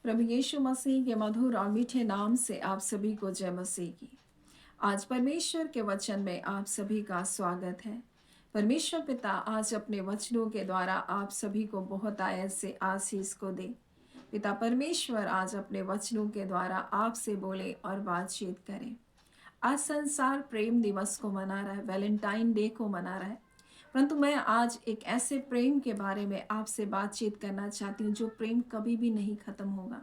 प्रभु यीशु मसीह के मधुर और मीठे नाम से आप सभी को जय मसीह की। आज परमेश्वर के वचन में आप सभी का स्वागत है। परमेश्वर पिता आज अपने वचनों के द्वारा आप सभी को बहुत आयत से आशीष को दे। पिता परमेश्वर आज अपने वचनों के द्वारा आपसे बोले और बातचीत करें। आज संसार प्रेम दिवस को मना रहा है, वैलेंटाइन डे को मना रहा है, परंतु मैं आज एक ऐसे प्रेम के बारे में आपसे बातचीत करना चाहती हूँ जो प्रेम कभी भी नहीं खत्म होगा।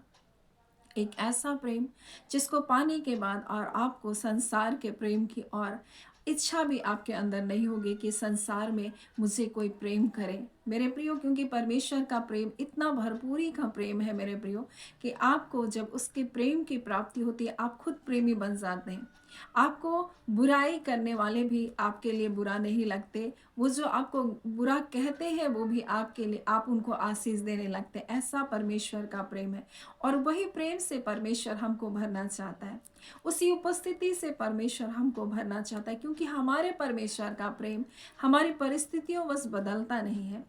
एक ऐसा प्रेम जिसको पाने के बाद और आपको संसार के प्रेम की और इच्छा भी आपके अंदर नहीं होगी कि संसार में मुझे कोई प्रेम करे मेरे प्रियो, क्योंकि परमेश्वर का प्रेम इतना भरपूरी का प्रेम है मेरे प्रियो कि आपको जब उसके प्रेम की प्राप्ति होती है आप खुद प्रेमी बन जाते हैं। आपको बुराई करने वाले भी आपके लिए बुरा नहीं लगते, वो जो आपको बुरा कहते हैं वो भी आपके लिए आप उनको आशीष देने लगते हैं। ऐसा परमेश्वर का प्रेम है और वही प्रेम से परमेश्वर हमको भरना चाहता है, उसी उपस्थिति से परमेश्वर हमको भरना चाहता है, क्योंकि हमारे परमेश्वर का प्रेम हमारी परिस्थितियों बस बदलता नहीं है।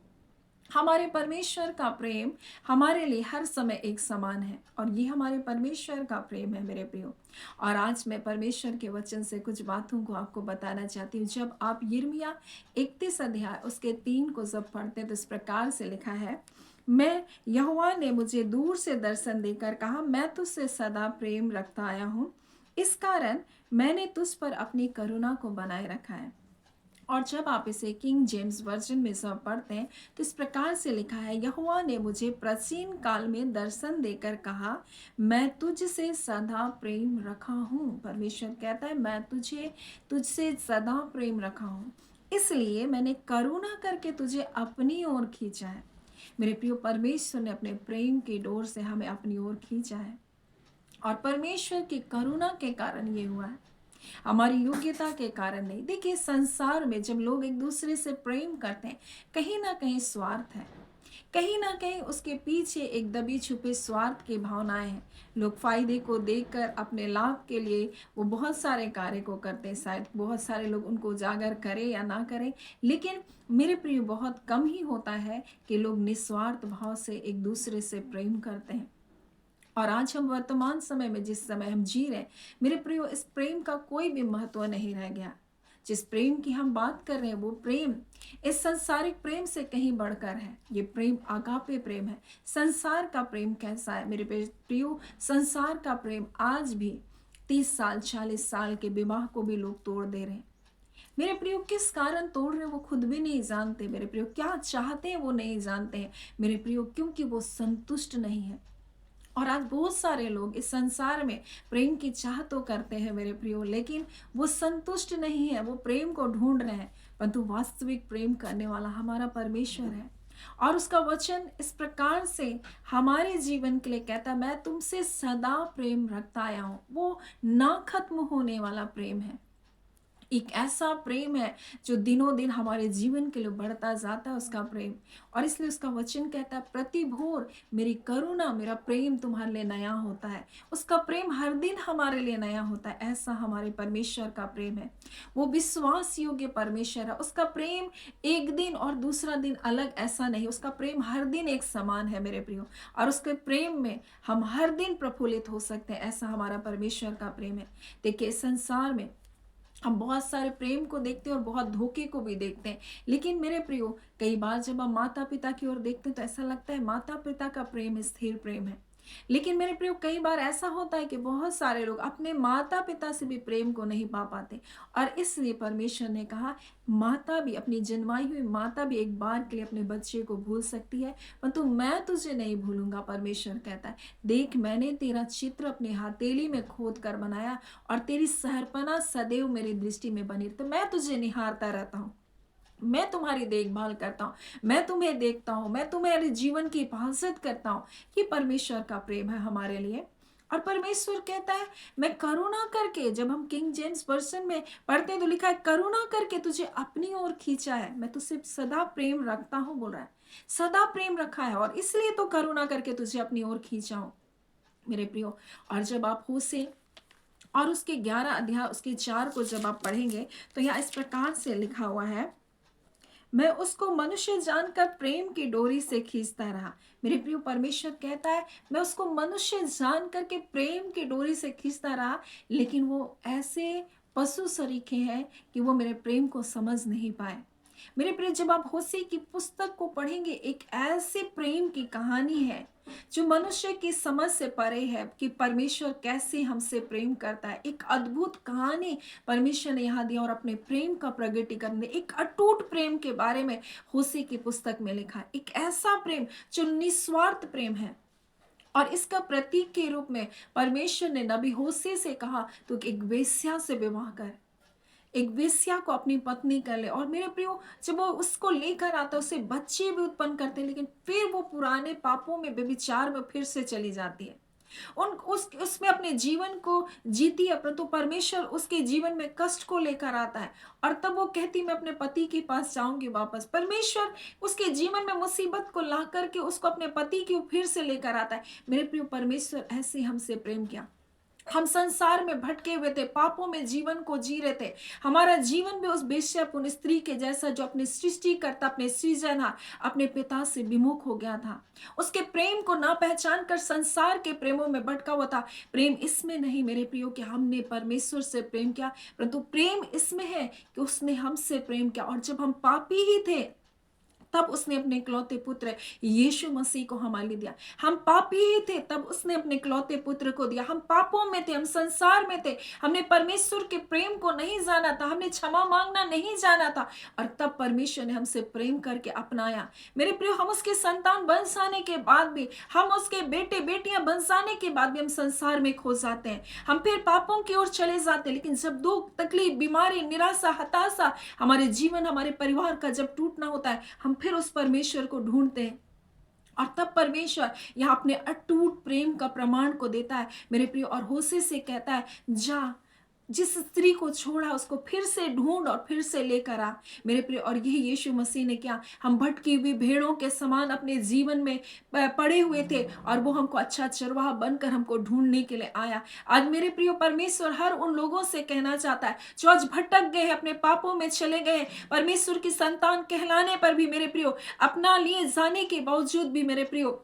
हमारे परमेश्वर का प्रेम हमारे लिए हर समय एक समान है और ये हमारे परमेश्वर का प्रेम है मेरे प्रियो। और आज मैं परमेश्वर के वचन से कुछ बातों को आपको बताना चाहती हूँ। जब आप यिर्मयाह 31 अध्याय उसके 3 को जब पढ़ते हैं तो इस प्रकार से लिखा है, मैं यहोवा ने मुझे दूर से दर्शन देकर कहा, मैं तुझसे सदा प्रेम रखता आया हूँ, इस कारण मैंने तुझ पर अपनी करुणा को बनाए रखा है। और जब आप इसे किंग जेम्स वर्जन में सब पढ़ते हैं तो इस प्रकार से लिखा है, यहोवा ने मुझे प्राचीन काल में दर्शन देकर कहा, मैं तुझसे सदा प्रेम रखा हूँ। परमेश्वर कहता है मैं तुझसे सदा प्रेम रखा हूँ, इसलिए मैंने करुणा करके तुझे अपनी ओर खींचा है। मेरे प्रियो, परमेश्वर ने अपने प्रेम की डोर से हमें अपनी ओर खींचा है और परमेश्वर की करुणा के कारण ये हुआ है, हमारी योग्यता के कारण नहीं। देखिए, संसार में जब लोग एक दूसरे से प्रेम करते हैं, कहीं ना कहीं स्वार्थ है, कहीं ना कहीं उसके पीछे एक दबी छुपी स्वार्थ की भावनाएं हैं। लोग फायदे को देखकर अपने लाभ के लिए वो बहुत सारे कार्य को करते हैं। शायद बहुत सारे लोग उनको उजागर करें या ना करें, लेकिन मेरे प्रिय बहुत कम ही होता है कि लोग निस्वार्थ भाव से एक दूसरे से प्रेम करते हैं। और आज हम वर्तमान समय में जिस समय हम जी रहे हैं मेरे प्रियो, इस प्रेम का कोई भी महत्व नहीं रह गया। जिस प्रेम की हम बात कर रहे हैं वो प्रेम इस संसारिक प्रेम से कहीं बढ़कर है। ये प्रेम आगापे प्रेम है। संसार का प्रेम कैसा है मेरे प्रियो? संसार का प्रेम आज भी 30 साल 40 साल के विवाह को भी लोग तोड़ दे रहे हैं। मेरे प्रियो, किस कारण तोड़ रहे हैं वो खुद भी नहीं जानते। मेरे प्रियो, क्या चाहते हैं वो नहीं जानते हैं मेरे प्रियो, क्योंकि वो संतुष्ट नहीं है। और आज बहुत सारे लोग इस संसार में प्रेम की चाह तो करते हैं मेरे प्रियो, लेकिन वो संतुष्ट नहीं है, वो प्रेम को ढूंढ रहे हैं, परंतु वास्तविक प्रेम करने वाला हमारा परमेश्वर है। और उसका वचन इस प्रकार से हमारे जीवन के लिए कहता है, मैं तुमसे सदा प्रेम रखता आया हूं। वो ना खत्म होने वाला प्रेम है, एक ऐसा प्रेम है जो दिनों दिन हमारे जीवन के लिए बढ़ता जाता है उसका प्रेम। और इसलिए उसका वचन कहता है, प्रति भोर मेरी करुणा, मेरा प्रेम तुम्हारे लिए नया होता है। उसका प्रेम हर दिन हमारे लिए नया होता है। ऐसा हमारे परमेश्वर का प्रेम है। वो विश्वास योग्य परमेश्वर है। उसका प्रेम एक दिन और दूसरा दिन अलग ऐसा नहीं, उसका प्रेम हर दिन एक समान है मेरे प्रियो। और उसके प्रेम में हम हर दिन प्रफुल्लित हो सकते हैं, ऐसा हमारा परमेश्वर का प्रेम है। देखिए, संसार में हम बहुत सारे प्रेम को देखते हैं और बहुत धोखे को भी देखते हैं, लेकिन मेरे प्रियो, कई बार जब हम माता पिता की ओर देखते हैं तो ऐसा लगता है माता पिता का प्रेम स्थिर प्रेम है। लेकिन मेरे प्रियो, कई बार ऐसा होता है कि बहुत सारे लोग अपने माता पिता से भी प्रेम को नहीं पा पाते। और इसलिए परमेश्वर ने कहा, माता भी, अपनी जन्माई हुई माता भी एक बार के लिए अपने बच्चे को भूल सकती है, परंतु मैं तुझे नहीं भूलूंगा। परमेश्वर कहता है, देख मैंने तेरा चित्र अपने हथेली में खोद कर बनाया और तेरी सहरपना सदैव मेरी दृष्टि में बनी, तो मैं तुझे निहारता रहता हूँ, मैं तुम्हारी देखभाल करता हूँ, मैं तुम्हें देखता हूँ, मैं तुम्हारे जीवन की हिफाजत करता हूँ। ये परमेश्वर का प्रेम है हमारे लिए। और परमेश्वर कहता है, मैं करुणा करके, जब हम किंग जेम्स वर्जन में पढ़ते हैं तो लिखा है, करुणा करके तुझे अपनी ओर खींचा है, मैं तुझसे सदा प्रेम रखता हूँ, बोल रहा है, सदा प्रेम रखा है और इसलिए तो करुणा करके तुझे अपनी ओर खींचा हूँ मेरे प्रियो। और जब आप होशे और उसके 11 अध्याय उसके 4 को जब आप पढ़ेंगे तो यहाँ इस प्रकार से लिखा हुआ है, मैं उसको मनुष्य जानकर प्रेम की डोरी से खींचता रहा। मेरे प्रिय, परमेश्वर कहता है मैं उसको मनुष्य जान करके प्रेम की डोरी से खींचता रहा, लेकिन वो ऐसे पशु सरीखे हैं कि वो मेरे प्रेम को समझ नहीं पाए। मेरे प्रिय, जब आप होशे की पुस्तक को पढ़ेंगे, एक ऐसे प्रेम की कहानी है जो मनुष्य की समझ से परे है कि परमेश्वर कैसे हमसे प्रेम करता है। एक अद्भुत कहानी परमेश्वर ने यहाँ दिया और अपने प्रेम का प्रगटीकरण, एक अटूट प्रेम के बारे में होशे की पुस्तक में लिखा है। एक ऐसा प्रेम जो निस्वार्थ प्रेम है, और इसका प्रतीक के रूप में परमेश्वर ने नबी होशे से कहा तो एक वेश्या से विवाह कर, एक वेश्या को अपनी पत्नी कर ले। और मेरे प्रियो, जब वो उसको लेकर आता, उसे बच्चे भी उत्पन्न करते, लेकिन फिर वो पुराने पापों में, व्यभिचार में फिर से चली जाती है। उसमें अपने जीवन को जीती है, परंतु परमेश्वर उसके जीवन में कष्ट को लेकर आता है। और तब वो कहती मैं अपने पति के पास जाऊंगी वापस। परमेश्वर उसके जीवन में मुसीबत को ला करके उसको अपने पति की फिर से लेकर आता है। मेरे प्रियो, परमेश्वर ऐसे हमसे प्रेम किया। हम संसार में भटके हुए थे, पापों में जीवन को जी रहे थे। हमारा जीवन भी उस वेश्यापूर्ण स्त्री के जैसा, जो अपने सृष्टिकर्ता, अपने सृजनहार, अपने पिता से विमुख हो गया था। उसके प्रेम को ना पहचान कर संसार के प्रेमों में भटका हुआ था। प्रेम इसमें नहीं मेरे प्रियो कि हमने परमेश्वर से प्रेम किया, परंतु प्रेम इसमें है कि उसने हमसे प्रेम किया। और जब हम पापी ही थे, तब उसने अपने इकलौते पुत्र यीशु मसीह को हमारे लिए दिया। हम पापी ही थे, तब उसने अपने इकलौते पुत्र को दिया। हम पापों में थे, हम संसार में थे, हमने परमेश्वर के प्रेम को नहीं जाना था, हमने क्षमा मांगना नहीं जाना था, और तब परमेश्वर ने हमसे प्रेम करके अपनाया। मेरे प्रियो, हम उसके संतान बन जाने के बाद भी, हम उसके बेटे बेटियां बन जाने के बाद भी हम संसार में खो जाते हैं, हम फिर पापों की ओर चले जाते हैं। लेकिन जब दुख, तकलीफ, बीमारी, निराशा, हताशा, हमारे जीवन, हमारे परिवार का जब टूटना होता है, हम फिर उस परमेश्वर को ढूंढते हैं, और तब परमेश्वर यहाँ अपने अटूट प्रेम का प्रमाण को देता है मेरे प्रिय। और होशे से कहता है जा, जिस स्त्री को छोड़ा उसको फिर से ढूंढ और फिर से लेकर आ। मेरे प्रिय, और यही यीशु मसीह ने किया। हम भटकी हुई भेड़ों के समान अपने जीवन में पड़े हुए थे, और वो हमको अच्छा चरवाहा बनकर हमको ढूंढने के लिए आया। आज मेरे प्रिय, परमेश्वर हर उन लोगों से कहना चाहता है जो आज भटक गए, अपने पापों में चले गए, परमेश्वर की संतान कहलाने पर भी मेरे प्रियो, अपना लिए जाने के बावजूद भी मेरे प्रियो,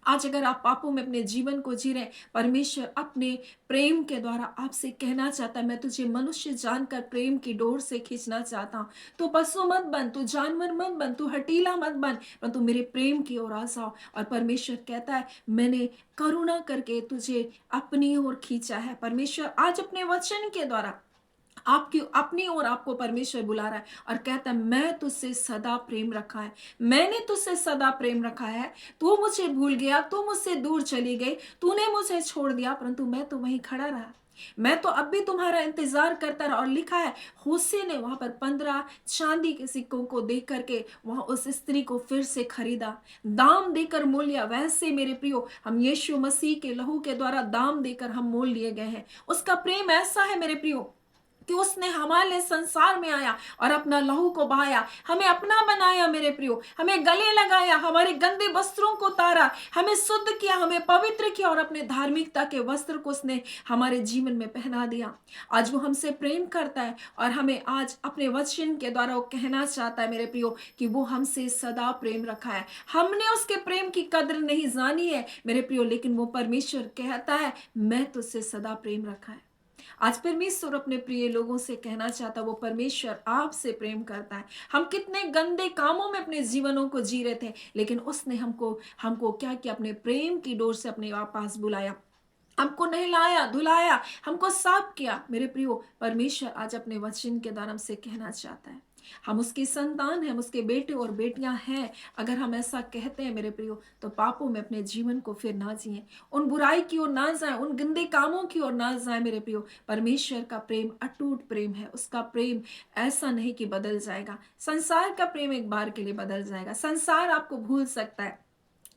आज अगर आप पापों में अपने जीवन को जी रहे, परमेश्वर अपने प्रेम के द्वारा आपसे कहना चाहता है मैं तुझे मनुष्य जानकर प्रेम की डोर से खींचना चाहता हूं। तू पशु मत बन, तू जानवर मत बन, तू हटीला मत बन, पर तू मेरे प्रेम की ओर आ जाओ। और परमेश्वर कहता है मैंने करुणा करके तुझे अपनी ओर खींचा है। परमेश्वर आज अपने वचन के द्वारा आपकी अपनी ओर आपको परमेश्वर बुला रहा है और कहता है मैं तुझसे सदा प्रेम रखा है, मैंने तुझसे सदा प्रेम रखा है। तू मुझे भूल गया, तू मुझसे दूर चली गई, तूने मुझे छोड़ दिया, परंतु मैं तो वहीं खड़ा रहा, मैं तो अब भी तुम्हारा इंतजार करता रहा। और लिखा है होशे ने वहां पर 15 चांदी के सिक्कों को दे करके वहां उस स्त्री को फिर से खरीदा, दाम देकर मोल लिया। वैसे मेरे प्रियो, हम यीशु मसीह के लहू के द्वारा दाम देकर हम मोल लिए गए हैं। उसका प्रेम ऐसा है मेरे प्रियो कि उसने हमारे लिए संसार में आया और अपना लहू को बहाया, हमें अपना बनाया मेरे प्रियो, हमें गले लगाया, हमारे गंदे वस्त्रों को उतारा, हमें शुद्ध किया, हमें पवित्र किया, और अपने धार्मिकता के वस्त्र को उसने हमारे जीवन में पहना दिया। आज वो हमसे प्रेम करता है और हमें आज अपने वचन के द्वारा वो कहना चाहता है मेरे प्रियो कि वो हमसे सदा प्रेम रखा है। हमने उसके प्रेम की कद्र नहीं जानी है मेरे प्रियो, लेकिन वो परमेश्वर कहता है मैं तुझसे सदा प्रेम रखा है। आज परमेश्वर अपने प्रिय लोगों से कहना चाहता, वो परमेश्वर आपसे प्रेम करता है। हम कितने गंदे कामों में अपने जीवनों को जी रहे थे, लेकिन उसने हमको हमको क्या किया, अपने प्रेम की डोर से अपने पास बुलाया, हमको नहलाया, धुलाया, हमको साफ किया। मेरे प्रियो, परमेश्वर आज अपने वचन के द्वारा हमसे कहना चाहता है हम उसकी संतान हैं, हम उसके बेटे और बेटियां हैं। अगर हम ऐसा कहते हैं मेरे प्रियो, तो पापों में अपने जीवन को फिर ना जिए, उन बुराई की ओर ना जाए, उन गंदे कामों की ओर ना जाए मेरे प्रियो। परमेश्वर का प्रेम अटूट प्रेम है, उसका प्रेम ऐसा नहीं कि बदल जाएगा। संसार का प्रेम एक बार के लिए बदल जाएगा, संसार आपको भूल सकता है,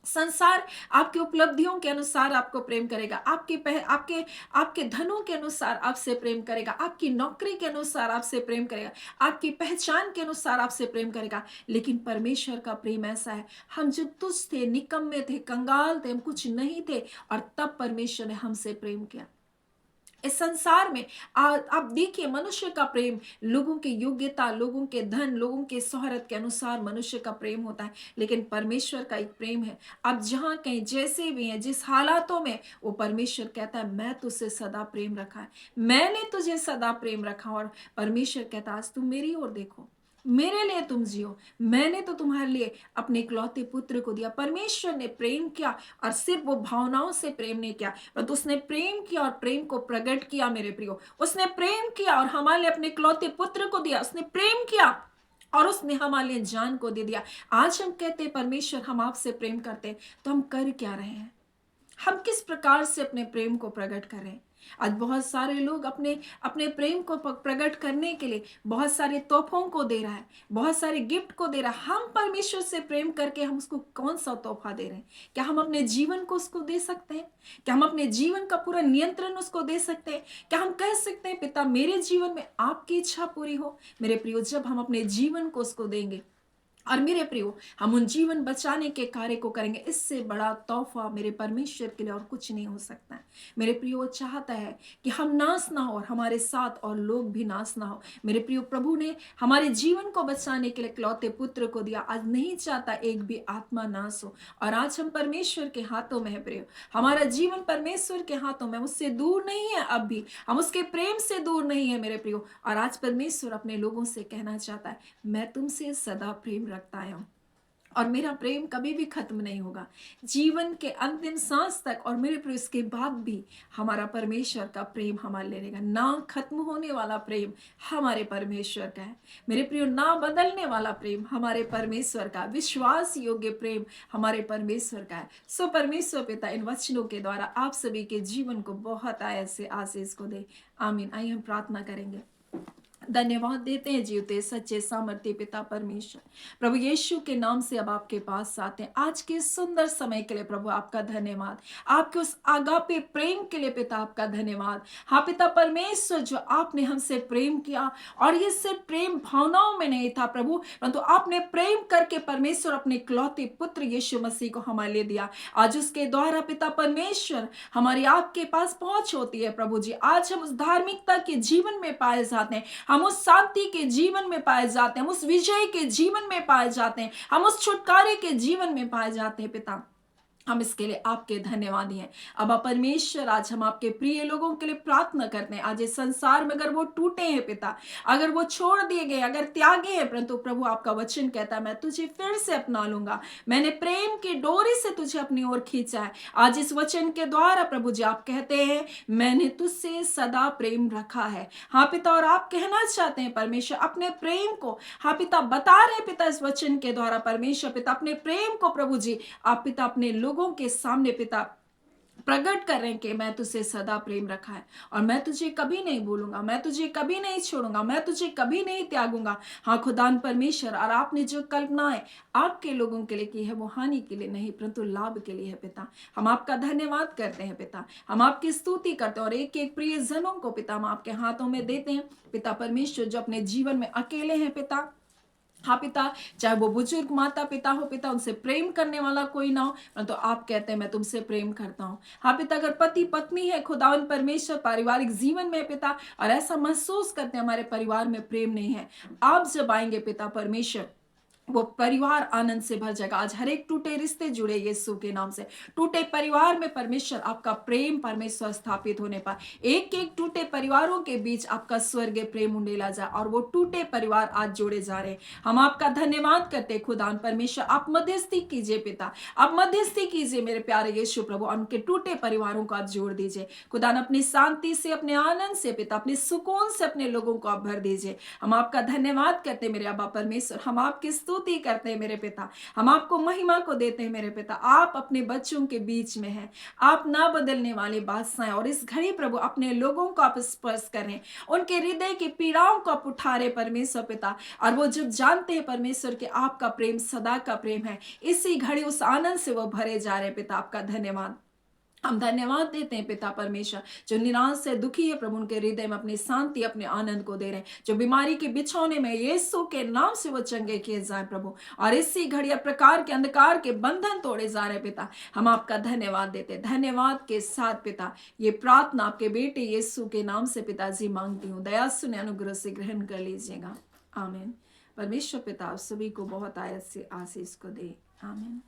संसार आपकी उपलब्धियों के अनुसार आपको प्रेम करेगा, आपके आपके धनों के अनुसार आपसे प्रेम करेगा, आपकी नौकरी के अनुसार आपसे प्रेम करेगा, आपकी पहचान के अनुसार आपसे प्रेम करेगा। लेकिन परमेश्वर का प्रेम ऐसा है, हम जब तुझ थे, निकम्मे थे, कंगाल थे, हम कुछ नहीं थे, और तब परमेश्वर ने हमसे प्रेम किया। इस संसार में आप देखिए, मनुष्य का प्रेम लोगों की योग्यता, लोगों के धन, लोगों के शोहरत के अनुसार मनुष्य का प्रेम होता है, लेकिन परमेश्वर का एक प्रेम है। आप जहां कहीं जैसे भी हैं, जिस हालातों में, वो परमेश्वर कहता है मैं तुझसे सदा प्रेम रखा है, मैंने तुझे सदा प्रेम रखा। और परमेश्वर कहता है आज तुम मेरी ओर देखो, मेरे लिए तुम जियो, मैंने तो तुम्हारे लिए अपने इकलौते पुत्र को दिया। परमेश्वर ने प्रेम किया, और सिर्फ वो भावनाओं से प्रेम नहीं किया, परंतु उसने प्रेम किया और प्रेम को प्रकट किया मेरे प्रियो। उसने प्रेम किया और हमारे लिए अपने इकलौते पुत्र को दिया। उसने प्रेम किया और उसने हमारे लिए जान को दे दिया। आज हम कहते हैं परमेश्वर हम आपसे प्रेम करते हैं, तो हम कर क्या रहे हैं? हम किस प्रकार से अपने प्रेम को प्रकट करें? आज बहुत सारे लोग अपने अपने प्रेम को प्रकट करने के लिए बहुत सारे तोहफों को दे रहा है, बहुत सारे गिफ्ट को दे रहा है। हम परमेश्वर से प्रेम करके हम उसको कौन सा तोहफा दे रहे हैं? क्या हम अपने जीवन को उसको दे सकते हैं? क्या हम अपने जीवन का पूरा नियंत्रण उसको दे सकते हैं? क्या हम कह सकते हैं पिता मेरे जीवन में आपकी इच्छा पूरी हो? मेरे प्रियो, जब हम अपने जीवन को उसको देंगे और मेरे प्रियो हम उन जीवन बचाने के कार्य को करेंगे, इससे बड़ा तोहफा मेरे परमेश्वर के लिए और कुछ नहीं हो सकता है। मेरे प्रियो, चाहता है कि हम नाश ना हो और हमारे साथ और लोग भी नाश ना हो। मेरे प्रियो, प्रभु ने हमारे जीवन को बचाने के लिए इकलौते पुत्र को दिया। आज नहीं चाहता एक भी आत्मा नाश हो, और आज हम परमेश्वर के हाथों में है प्रियो। हमारा जीवन परमेश्वर के हाथों में, उससे दूर नहीं है, अब भी हम उसके प्रेम से दूर नहीं है मेरे प्रियो। और आज परमेश्वर अपने लोगों से कहना चाहता है मैं तुमसे सदा प्रेम रखता आया हूं, और मेरा प्रेम कभी भी खत्म नहीं होगा, जीवन के अंतिम सांस तक। और मेरे प्रिय, इसके बाद भी हमारा परमेश्वर का प्रेम हमारे लिए रहेगा। ना खत्म होने वाला प्रेम हमारे परमेश्वर का है मेरे प्रियो, ना बदलने वाला प्रेम हमारे परमेश्वर का, विश्वास योग्य प्रेम हमारे परमेश्वर का है। सो परमेश्वर पिता इन वचनों के द्वारा आप सभी के जीवन को बहुत आयत से आशीष को दे। आमीन। आइए हम प्रार्थना करेंगे। धन्यवाद देते हैं जीवते सच्चे सामर्थ्य पिता परमेश्वर, प्रभु यीशु के नाम से अब आपके पास आते हैं। आज के सुंदर समय के लिए प्रभु आपका धन्यवाद, आपके उस आगापे प्रेम के लिए पिता आपका धन्यवाद। हाँ पिता परमेश्वर, जो आपने हमसे प्रेम किया, और ये सिर्फ प्रेम भावनाओं में नहीं था प्रभु, परंतु आपने प्रेम करके परमेश्वर अपने इकलौते पुत्र यीशु मसीह को हमारे लिए दिया। आज उसके द्वारा पिता परमेश्वर हमारी आपके पास पहुंच होती है प्रभु जी। आज हम उस धार्मिकता के जीवन में पाए जाते हैं, हम उस शांति के जीवन में पाए जाते हैं, हम उस विजय के जीवन में पाए जाते हैं, हम उस छुटकारे के जीवन में पाए जाते हैं पिता। हम इसके लिए आपके धन्यवादी हैं। अब परमेश्वर, आज हम आपके प्रिय लोगों के लिए प्रार्थना करते हैं। आज इस संसार में अगर वो टूटे हैं पिता, अगर वो छोड़ दिए गए, अगर त्यागे हैं, परंतु प्रभु आपका वचन कहता है मैं तुझे फिर से अपना लूंगा, मैंने प्रेम की डोरी से तुझे अपनी ओर खींचा है। आज इस वचन के द्वारा प्रभु जी आप कहते हैं मैंने तुझसे सदा प्रेम रखा है। हाँ पिता, और आप कहना चाहते हैं परमेश्वर अपने प्रेम को, हाँ पिता बता रहे पिता इस वचन के द्वारा परमेश्वर पिता अपने प्रेम को प्रभु जी आप पिता अपने लोगों के सामने पिता प्रकट कर रहे हैं कि मैं तुझसे सदा प्रेम रखा है, और मैं तुझे कभी नहीं भूलूंगा, मैं तुझे कभी नहीं छोड़ूंगा, मैं तुझे कभी नहीं त्यागूंगा। हाँ खुदान परमेश्वर, और आपने जो कल्पनाएं आपके लोगों के लिए की है वो हानि के लिए नहीं परंतु लाभ के लिए है पिता। हम आपका धन्यवाद करते हैं पिता, हम आपकी स्तुति करते हैं, और एक एक प्रिय जनों को पिता हम आपके हाथों में देते हैं पिता परमेश्वर, जो अपने जीवन में अकेले हैं पिता। हाँ पिता, चाहे वो बुजुर्ग माता पिता हो पिता, उनसे प्रेम करने वाला कोई ना हो, तो आप कहते हैं मैं तुमसे प्रेम करता हूँ। हाँ पिता, अगर पति पत्नी है खुदावन परमेश्वर पारिवारिक जीवन में पिता, और ऐसा महसूस करते हैं हमारे परिवार में प्रेम नहीं है, आप जब आएंगे पिता परमेश्वर वो परिवार आनंद से भर जाएगा। आज हर एक टूटे रिश्ते जुड़े यीशु के नाम से, टूटे परिवार में परमेश्वर आपका प्रेम परमेश्वर स्थापित होने पाए। एक एक टूटे परिवारों के बीच आपका स्वर्गीय प्रेम उंडेला जाए, और वो टूटे परिवार आज जोड़े जा रहे हैं। हम आपका धन्यवाद करते खुदान परमेश्वर, आप मध्यस्थी कीजिए पिता, आप मध्यस्थी कीजिए मेरे प्यारे यीशु प्रभु, उनके टूटे परिवारों को आप जोड़ दीजिए खुदान, अपनी शांति से, अपने आनंद से पिता, अपने सुकून से अपने लोगों को आप भर दीजिए। हम आपका धन्यवाद करते मेरे अब्बा परमेश्वर, हम आपकी स्तुति करते हैं मेरे पिता, हम आपको महिमा को देते हैं मेरे पिता। आप अपने बच्चों के बीच में हैं, आप ना बदलने वाले बादशाह हैं, और इस घड़ी प्रभु अपने लोगों को आप स्पर्श करें, उनके हृदय की पीड़ाओं को आप उठा रहे परमेश्वर पिता, और वो जब जानते हैं परमेश्वर कि आपका प्रेम सदा का प्रेम है, इसी घड़ी उस आनंद से वो भरे जा रहे पिता। आपका धन्यवाद हम धन्यवाद देते हैं पिता परमेश्वर, जो निराश है, दुखी है प्रभु, उनके हृदय में अपनी शांति, अपने आनंद को दे रहे हैं। जो बीमारी के बिछौने में यीशु के नाम से वो चंगे किए जाए प्रभु, और इसी घड़िया प्रकार के अंधकार के बंधन तोड़े जा रहे पिता। हम आपका धन्यवाद देते हैं। धन्यवाद के साथ पिता ये प्रार्थना आपके बेटे यीशु के नाम से पिताजी मांगती हूँ। दया सुने अनुग्रह से ग्रहण कर लीजिएगा। आमीन। परमेश्वर पिता आप सभी को बहुत आयत से आशीष को दे। आमीन।